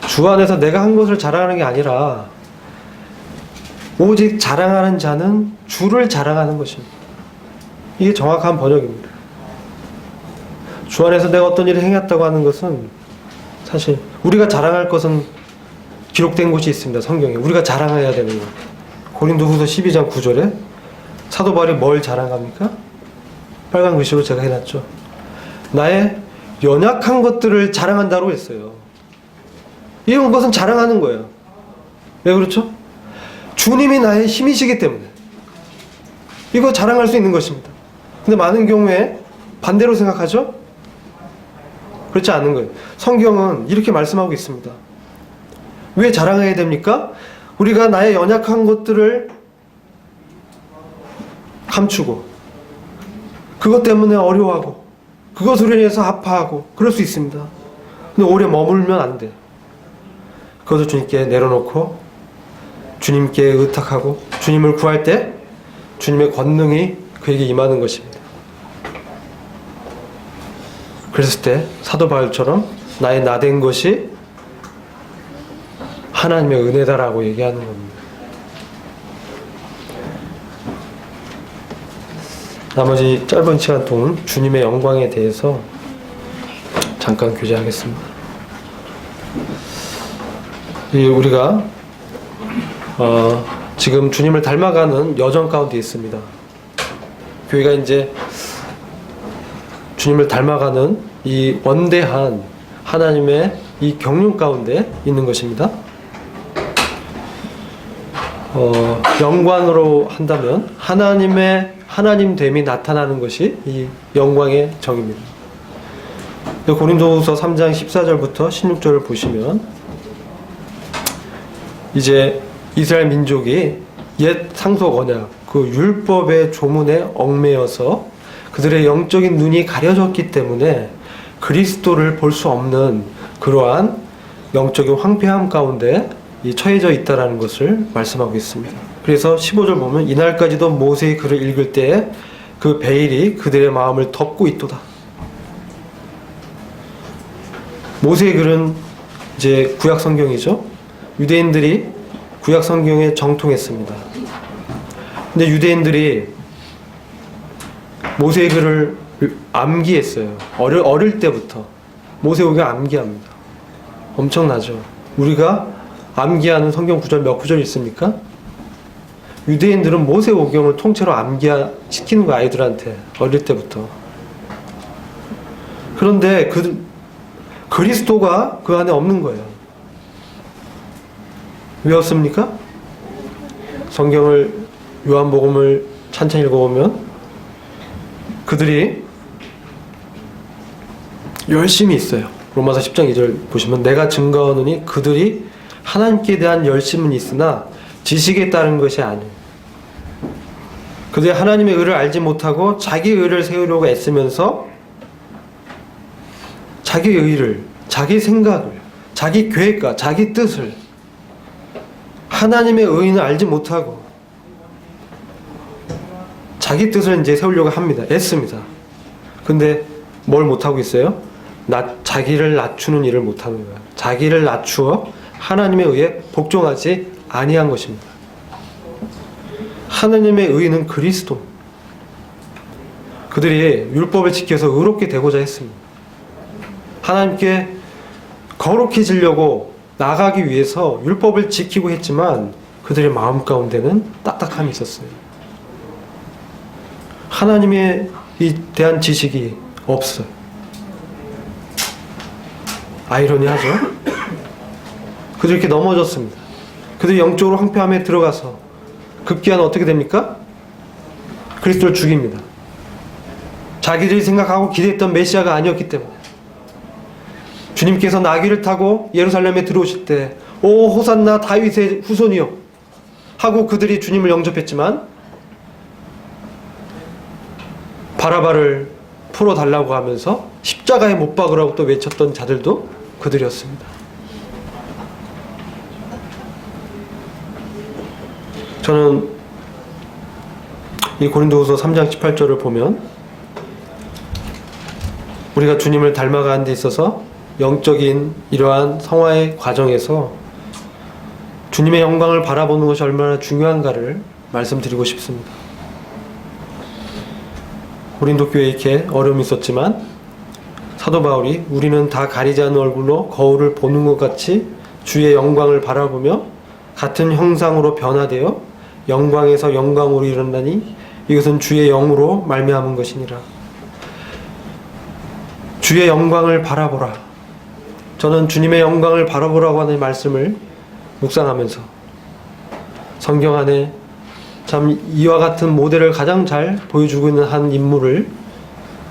주 안에서 내가 한 것을 자랑하는 게 아니라 오직 자랑하는 자는 주를 자랑하는 것입니다. 이게 정확한 번역입니다. 주 안에서 내가 어떤 일을 행했다고 하는 것은 사실 우리가 자랑할 것은 기록된 곳이 있습니다. 성경에. 우리가 자랑해야 되는 것. 고린도후서 12장 9절에 사도 바울이 뭘 자랑합니까? 빨간 글씨로 제가 해놨죠. 나의 연약한 것들을 자랑한다고 했어요. 이런 것은 자랑하는 거예요. 왜 그렇죠? 주님이 나의 힘이시기 때문에 이거 자랑할 수 있는 것입니다. 근데 많은 경우에 반대로 생각하죠? 그렇지 않은 거예요. 성경은 이렇게 말씀하고 있습니다. 왜 자랑해야 됩니까? 우리가 나의 연약한 것들을 감추고 그것 때문에 어려워하고 그것으로 인해서 아파하고 그럴 수 있습니다. 근데 오래 머물면 안 돼. 그것을 주님께 내려놓고 주님께 의탁하고 주님을 구할 때 주님의 권능이 그에게 임하는 것입니다. 그랬을 때 사도 바울처럼 나의 나된 것이 하나님의 은혜다라고 얘기하는 겁니다. 나머지 짧은 시간 동안 주님의 영광에 대해서 잠깐 교제하겠습니다. 우리가 지금 주님을 닮아가는 여정 가운데 있습니다. 교회가 이제 주님을 닮아가는 이 원대한 하나님의 이 경륜 가운데 있는 것입니다. 영광으로 한다면 하나님됨이 나타나는 것이 이 영광의 정입니다. 고린도후서 3장 14절부터 16절을 보시면 이제 이스라엘 민족이 옛 상속 언약 그 율법의 조문에 얽매여서 그들의 영적인 눈이 가려졌기 때문에 그리스도를 볼 수 없는 그러한 영적인 황폐함 가운데 처해져 있다라는 것을 말씀하고 있습니다. 그래서 15절 보면 이날까지도 모세의 글을 읽을 때에 그 베일이 그들의 마음을 덮고 있도다. 모세의 글은 이제 구약 성경이죠. 유대인들이 구약 성경에 정통했습니다. 근데 유대인들이 모세의 글을 암기했어요. 어릴 때부터 모세오경 암기합니다. 엄청나죠. 우리가 암기하는 성경 구절 몇 구절 있습니까? 유대인들은 모세오경을 통째로 암기시키는 거 아이들한테 어릴 때부터. 그런데 그리스도가 그 안에 없는 거예요. 왜 없습니까? 성경을 요한복음을 찬찬히 읽어보면 그들이 열심히 있어요. 로마서 10장 2절 보시면 내가 증거하노니 그들이 하나님께 대한 열심은 있으나 지식에 따른 것이 아니에요. 그들이 하나님의 의를 알지 못하고 자기 의를 세우려고 애쓰면서 자기 의를, 자기 생각을, 자기 계획과 자기 뜻을 하나님의 의는 알지 못하고 자기 뜻을 이제 세우려고 합니다. 애씁니다. 근데 뭘 못하고 있어요? 자기를 낮추는 일을 못하는 거예요. 자기를 낮추어 하나님의 의에 복종하지 아니한 것입니다. 하나님의 의는 그리스도. 그들이 율법을 지켜서 의롭게 되고자 했습니다. 하나님께 거룩해지려고 나가기 위해서 율법을 지키고 했지만 그들의 마음 가운데는 딱딱함이 있었어요. 하나님에 대한 지식이 없어요. 아이러니하죠? 그들이 이렇게 넘어졌습니다. 그들이 영적으로 황폐함에 들어가서 급기야는 어떻게 됩니까? 그리스도를 죽입니다. 자기들이 생각하고 기대했던 메시아가 아니었기 때문에 주님께서 나귀를 타고 예루살렘에 들어오실 때 오 호산나 다윗의 후손이여 하고 그들이 주님을 영접했지만 바라바를 풀어달라고 하면서 십자가에 못 박으라고 또 외쳤던 자들도 그들이었습니다. 저는 이 고린도후서 3장 18절을 보면 우리가 주님을 닮아가는 데 있어서 영적인 이러한 성화의 과정에서 주님의 영광을 바라보는 것이 얼마나 중요한가를 말씀드리고 싶습니다. 고린도 교회에 이렇게 어려움이 있었지만 사도 바울이 우리는 다 가리지 않는 얼굴로 거울을 보는 것 같이 주의 영광을 바라보며 같은 형상으로 변화되어 영광에서 영광으로 이른다니 이것은 주의 영으로 말미암은 것이니라. 주의 영광을 바라보라. 저는 주님의 영광을 바라보라고 하는 말씀을 묵상하면서 성경 안에 참 이와 같은 모델을 가장 잘 보여주고 있는 한 인물을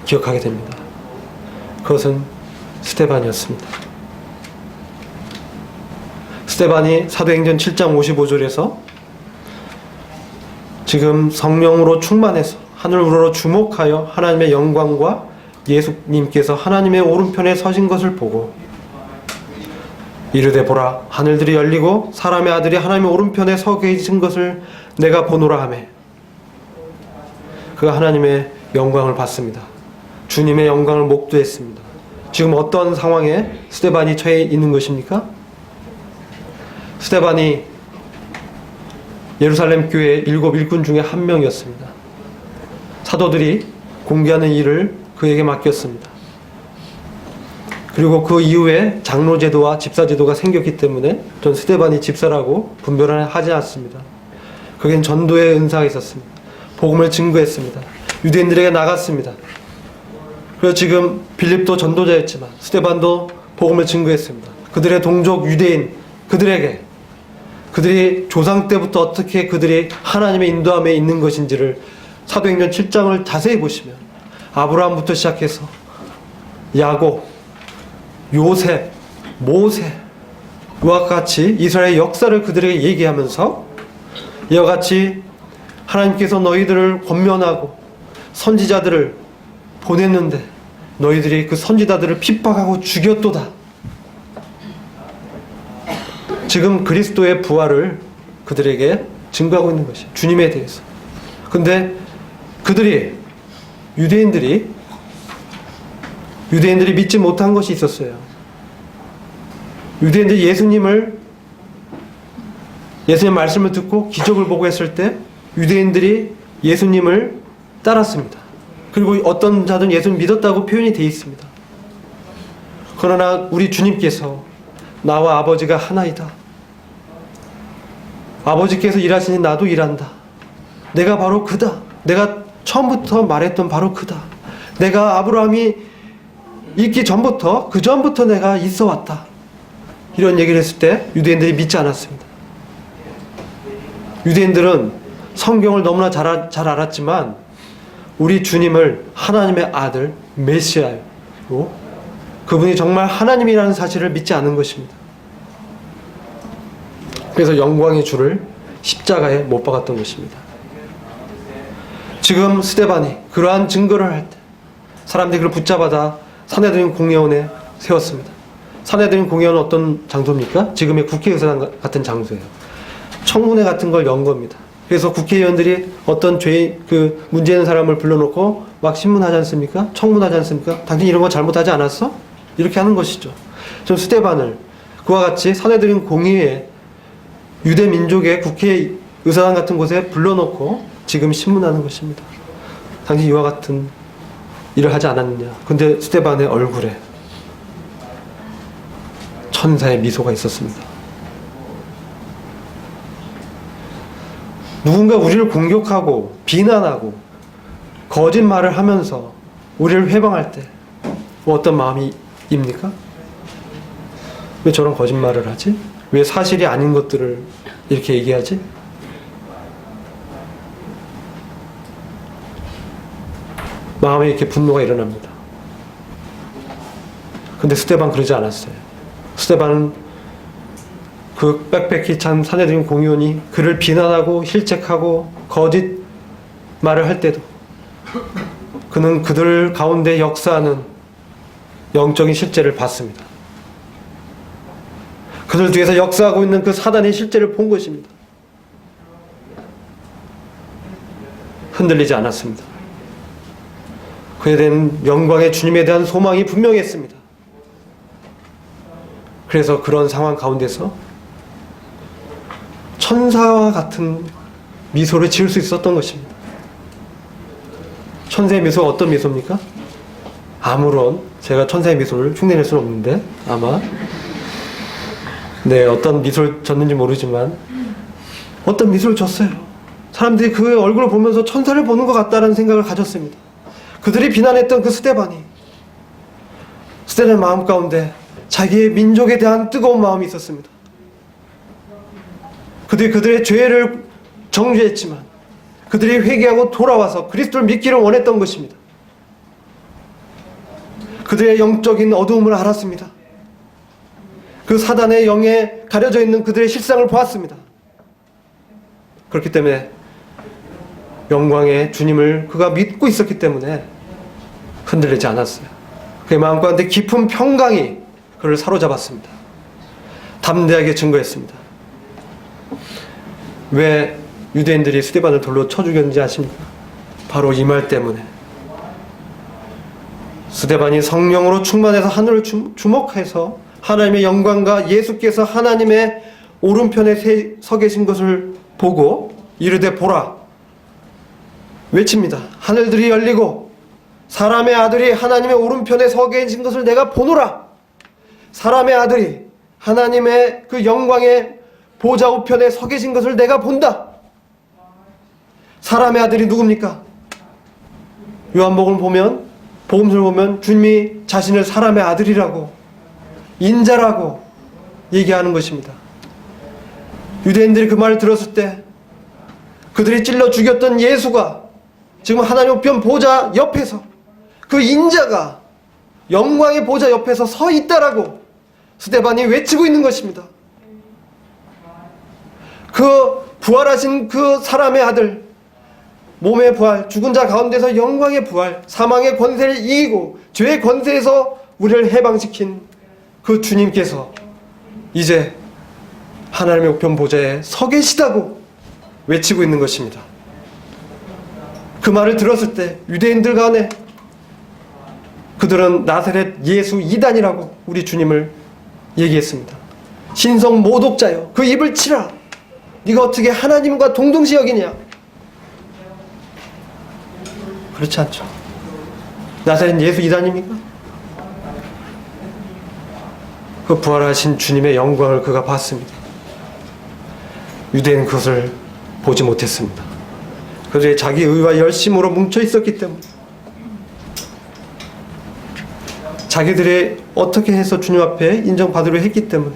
기억하게 됩니다. 그것은 스데반이었습니다. 스데반이 사도행전 7장 55절에서 지금 성령으로 충만해서 하늘 우러러 주목하여 하나님의 영광과 예수님께서 하나님의 오른편에 서신 것을 보고 이르되 보라 하늘들이 열리고 사람의 아들이 하나님의 오른편에 서 계신 것을 내가 보노라 하며 그가 하나님의 영광을 봤습니다. 주님의 영광을 목도했습니다. 지금 어떤 상황에 스데반이 처해 있는 것입니까? 스데반이 예루살렘 교회의 7 일꾼 중에 한 명이었습니다. 사도들이 공개하는 일을 그에게 맡겼습니다. 그리고 그 이후에 장로제도와 집사제도가 생겼기 때문에 전 스데반이 집사라고 분별을 하지 않습니다. 거긴 전도의 은사가 있었습니다. 복음을 증거했습니다. 유대인들에게 나갔습니다. 그래서 지금 빌립도 전도자였지만 스데반도 복음을 증거했습니다. 그들의 동족 유대인 그들에게 그들이 조상 때부터 어떻게 그들이 하나님의 인도함에 있는 것인지를 사도행전 7장을 자세히 보시면 아브라함부터 시작해서 야곱, 요셉, 모세 이와 같이 이스라엘의 역사를 그들에게 얘기하면서 이와 같이 하나님께서 너희들을 권면하고 선지자들을 보냈는데 너희들이 그 선지자들을 핍박하고 죽였도다. 지금 그리스도의 부활을 그들에게 증거하고 있는 것이 주님에 대해서. 근데 그들이 유대인들이 믿지 못한 것이 있었어요. 유대인들이 예수님 말씀을 듣고 기적을 보고 했을 때 유대인들이 예수님을 따랐습니다. 그리고 어떤 자들은 예수님 믿었다고 표현이 되어 있습니다. 그러나 우리 주님께서 나와 아버지가 하나이다. 아버지께서 일하시니 나도 일한다. 내가 바로 그다. 내가 처음부터 말했던 바로 그다. 내가 아브라함이 있기 전부터 그 전부터 내가 있어 왔다. 이런 얘기를 했을 때 유대인들이 믿지 않았습니다. 유대인들은 성경을 너무나 잘 알았지만 우리 주님을 하나님의 아들 메시아로 그분이 정말 하나님이라는 사실을 믿지 않은 것입니다. 그래서 영광의 주를 십자가에 못 박았던 것입니다. 지금 스데반이 그러한 증거를 할 때 사람들이 그를 붙잡아다 사내들인 공회원에 세웠습니다. 사내들인 공회원은 어떤 장소입니까? 지금의 국회의사당 같은 장소예요. 청문회 같은 걸 연 겁니다. 그래서 국회의원들이 어떤 문제 있는 사람을 불러놓고 막 신문하지 않습니까? 청문하지 않습니까? 당신 이런 거 잘못하지 않았어? 이렇게 하는 것이죠. 좀 스데반을 그와 같이 사내들인 공의회 유대 민족의 국회의사당 같은 곳에 불러놓고 지금 신문하는 것입니다. 당신 이와 같은 일을 하지 않았느냐. 근데 스데반의 얼굴에 천사의 미소가 있었습니다. 누군가 우리를 공격하고 비난하고 거짓말을 하면서 우리를 회방할 때 어떤 마음입니까? 왜 저런 거짓말을 하지? 왜 사실이 아닌 것들을 이렇게 얘기하지? 마음에 이렇게 분노가 일어납니다. 근데 스데반 그러지 않았어요. 스데반은 그 빽빽히 찬 사내들인 공의원이 그를 비난하고 힐책하고 거짓 말을 할 때도 그는 그들 가운데 역사하는 영적인 실제를 봤습니다. 그들 뒤에서 역사하고 있는 그 사단의 실제를 본 것입니다. 흔들리지 않았습니다. 그에 대한 영광의 주님에 대한 소망이 분명했습니다. 그래서 그런 상황 가운데서 천사와 같은 미소를 지을 수 있었던 것입니다. 천사의 미소가 어떤 미소입니까? 아무런 제가 천사의 미소를 흉내낼 수는 없는데 아마 어떤 미소를 졌는지 모르지만 어떤 미소를 졌어요. 사람들이 그 얼굴을 보면서 천사를 보는 것 같다는 생각을 가졌습니다. 그들이 비난했던 그 스데반의 마음 가운데 자기의 민족에 대한 뜨거운 마음이 있었습니다. 그들의 죄를 정죄했지만 그들이 회개하고 돌아와서 그리스도를 믿기를 원했던 것입니다. 그들의 영적인 어두움을 알았습니다. 그 사단의 영에 가려져 있는 그들의 실상을 보았습니다. 그렇기 때문에 영광의 주님을 그가 믿고 있었기 때문에 흔들리지 않았어요. 그의 마음 가운데 깊은 평강이 그를 사로잡았습니다. 담대하게 증거했습니다. 왜 유대인들이 스데반을 돌로 쳐 죽였는지 아십니까? 바로 이 말 때문에. 스데반이 성령으로 충만해서 하늘을 주목해서 하나님의 영광과 예수께서 하나님의 오른편에 서 계신 것을 보고 이르되 보라 외칩니다. 하늘들이 열리고 사람의 아들이 하나님의 오른편에 서 계신 것을 내가 보노라. 사람의 아들이 하나님의 그 영광의 보좌 우편에 서 계신 것을 내가 본다. 사람의 아들이 누굽니까? 요한복음을 보면, 복음서를 보면 주님이 자신을 사람의 아들이라고, 인자라고 얘기하는 것입니다. 유대인들이 그 말을 들었을 때 그들이 찔러 죽였던 예수가 지금 하나님 우편 보좌 옆에서 그 인자가 영광의 보좌 옆에서 서 있다라고 스데반이 외치고 있는 것입니다. 그 부활하신 그 사람의 아들, 몸의 부활, 죽은 자 가운데서 영광의 부활, 사망의 권세를 이기고 죄의 권세에서 우리를 해방시킨 그 주님께서 이제 하나님의 우편 보좌에 서 계시다고 외치고 있는 것입니다. 그 말을 들었을 때 유대인들 간에 그들은 나사렛 예수 이단이라고 우리 주님을 얘기했습니다. 신성 모독자여 그 입을 치라. 네가 어떻게 하나님과 동등시 여기냐. 그렇지 않죠. 나사렛 예수 이단입니까? 그 부활하신 주님의 영광을 그가 봤습니다. 유대인은 그것을 보지 못했습니다. 그들의 자기 의와 열심으로 뭉쳐 있었기 때문에, 자기들이 어떻게 해서 주님 앞에 인정받으려 했기 때문에,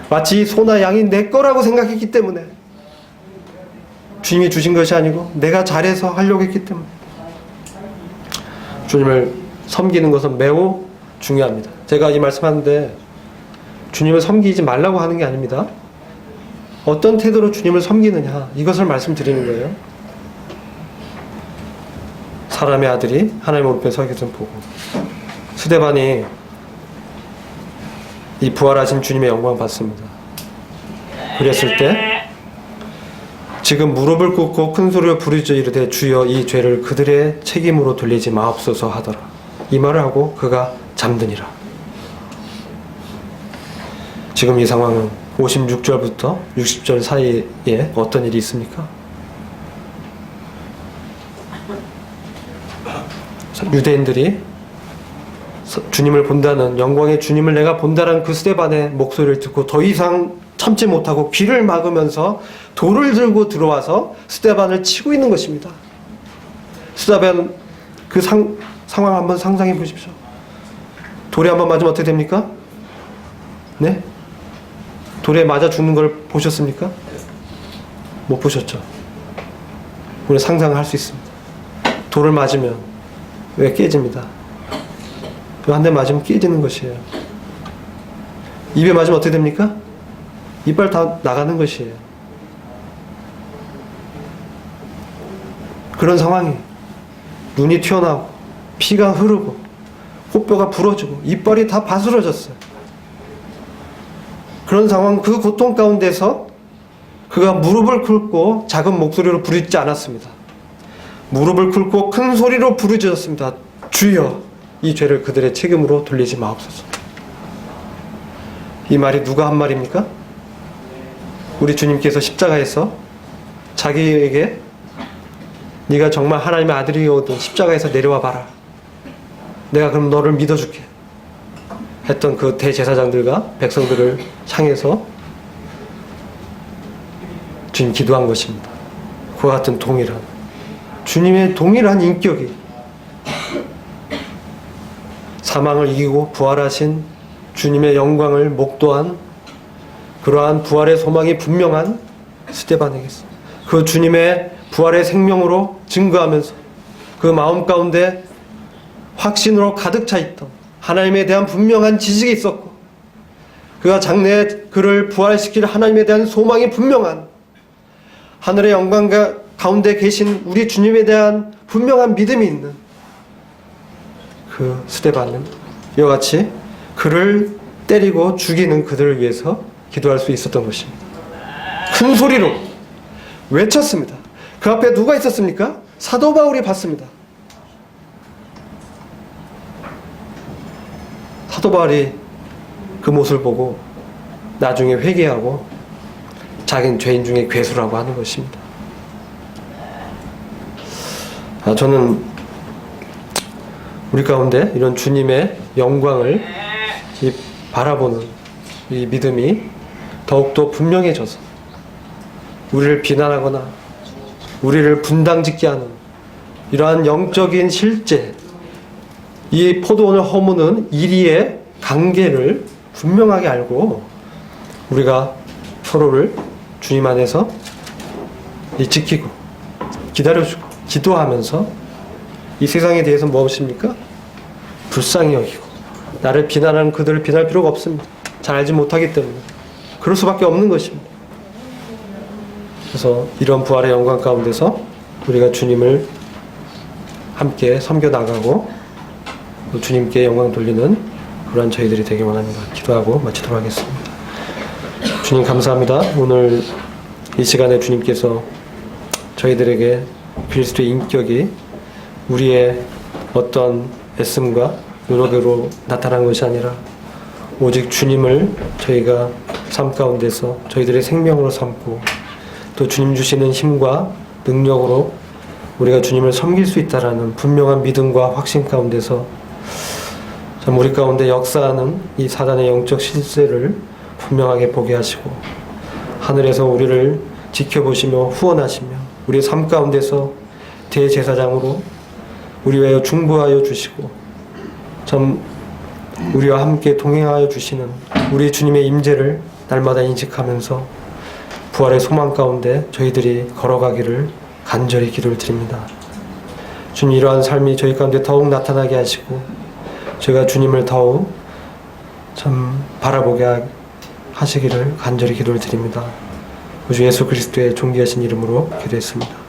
마치 소나 양이 내 거라고 생각했기 때문에, 주님이 주신 것이 아니고 내가 잘해서 하려고 했기 때문에, 주님을 섬기는 것은 매우 중요합니다. 제가 이 말씀하는데 주님을 섬기지 말라고 하는 게 아닙니다. 어떤 태도로 주님을 섬기느냐, 이것을 말씀드리는 거예요. 사람의 아들이 하나님 오른편에 서 계신 보고, 스데반이 이 부활하신 주님의 영광을 받습니다. 그랬을 때 지금 무릎을 꿇고 큰 소리로 부르짖어 이르되 주여 이 죄를 그들의 책임으로 돌리지 마옵소서 하더라. 이 말을 하고 그가 잠드니라. 지금 이 상황은 56절부터 60절 사이에 어떤 일이 있습니까? 유대인들이 주님을 본다는, 영광의 주님을 내가 본다는 그 스데반의 목소리를 듣고 더 이상 참지 못하고 귀를 막으면서 돌을 들고 들어와서 스데반을 치고 있는 것입니다. 스데반 그 상황 한번 상상해 보십시오. 돌에 한번 맞으면 어떻게 됩니까? 네? 돌에 맞아 죽는 걸 보셨습니까? 못 보셨죠? 우리 상상을 할 수 있습니다. 돌을 맞으면 왜 깨집니다. 한 대 맞으면 깨지는 것이에요. 입에 맞으면 어떻게 됩니까? 이빨 다 나가는 것이에요. 그런 상황이 눈이 튀어나오고 피가 흐르고 코뼈가 부러지고 이빨이 다 바스러졌어요. 그런 상황, 그 고통 가운데서 그가 무릎을 꿇고 작은 목소리로 부르짖지 않았습니다. 무릎을 꿇고 큰 소리로 부르짖었습니다. 주여, 이 죄를 그들의 책임으로 돌리지 마옵소서. 이 말이 누가 한 말입니까? 우리 주님께서 십자가에서 자기에게 네가 정말 하나님의 아들이거든 십자가에서 내려와 봐라. 내가 그럼 너를 믿어줄게. 했던 그 대제사장들과 백성들을 향해서 주님 기도한 것입니다. 그와 같은 동일한 주님의 동일한 인격이 사망을 이기고 부활하신 주님의 영광을 목도한 그러한 부활의 소망이 분명한 스데반에게서 그 주님의 부활의 생명으로 증거하면서 그 마음 가운데 확신으로 가득 차 있던 하나님에 대한 분명한 지식이 있었고 그가 장래에 그를 부활시킬 하나님에 대한 소망이 분명한 하늘의 영광 가운데 계신 우리 주님에 대한 분명한 믿음이 있는 그 스데반은 이와 같이 그를 때리고 죽이는 그들을 위해서 기도할 수 있었던 것입니다. 큰 소리로 외쳤습니다. 그 앞에 누가 있었습니까? 사도 바울이 봤습니다. 사도 바울이 그 모습을 보고 나중에 회개하고 자기는 죄인 중에 괴수라고 하는 것입니다. 저는 우리 가운데 이런 주님의 영광을 바라보는 이 믿음이 더욱더 분명해져서 우리를 비난하거나 우리를 분당짓게 하는 이러한 영적인 실제, 이 포도원을 허무는 이리의 관계를 분명하게 알고 우리가 서로를 주님 안에서 지키고 기다려주고 기도하면서 이 세상에 대해서 무엇입니까? 불쌍히 여기고 나를 비난하는 그들을 비난할 필요가 없습니다. 잘 알지 못하기 때문에 그럴 수밖에 없는 것입니다. 그래서 이런 부활의 영광 가운데서 우리가 주님을 함께 섬겨나가고 주님께 영광 돌리는 그러한 저희들이 되기 원합니다. 기도하고 마치도록 하겠습니다. 주님 감사합니다. 오늘 이 시간에 주님께서 저희들에게 그리스도의 인격이 우리의 어떤 애씀과 노력으로 나타난 것이 아니라 오직 주님을 저희가 삶 가운데서 저희들의 생명으로 삼고 또 주님 주시는 힘과 능력으로 우리가 주님을 섬길 수 있다라는 분명한 믿음과 확신 가운데서 참 우리 가운데 역사하는 이 사단의 영적 실세를 분명하게 보게 하시고 하늘에서 우리를 지켜보시며 후원하시며 우리의 삶 가운데서 대제사장으로 우리와 중보하여 주시고 참 우리와 함께 동행하여 주시는 우리 주님의 임재를 날마다 인식하면서 부활의 소망 가운데 저희들이 걸어가기를 간절히 기도를 드립니다. 주님 이러한 삶이 저희 가운데 더욱 나타나게 하시고 저희가 주님을 더욱 참 바라보게 하시기를 간절히 기도를 드립니다. 우주 예수 그리스도의 존귀하신 이름으로 기도했습니다.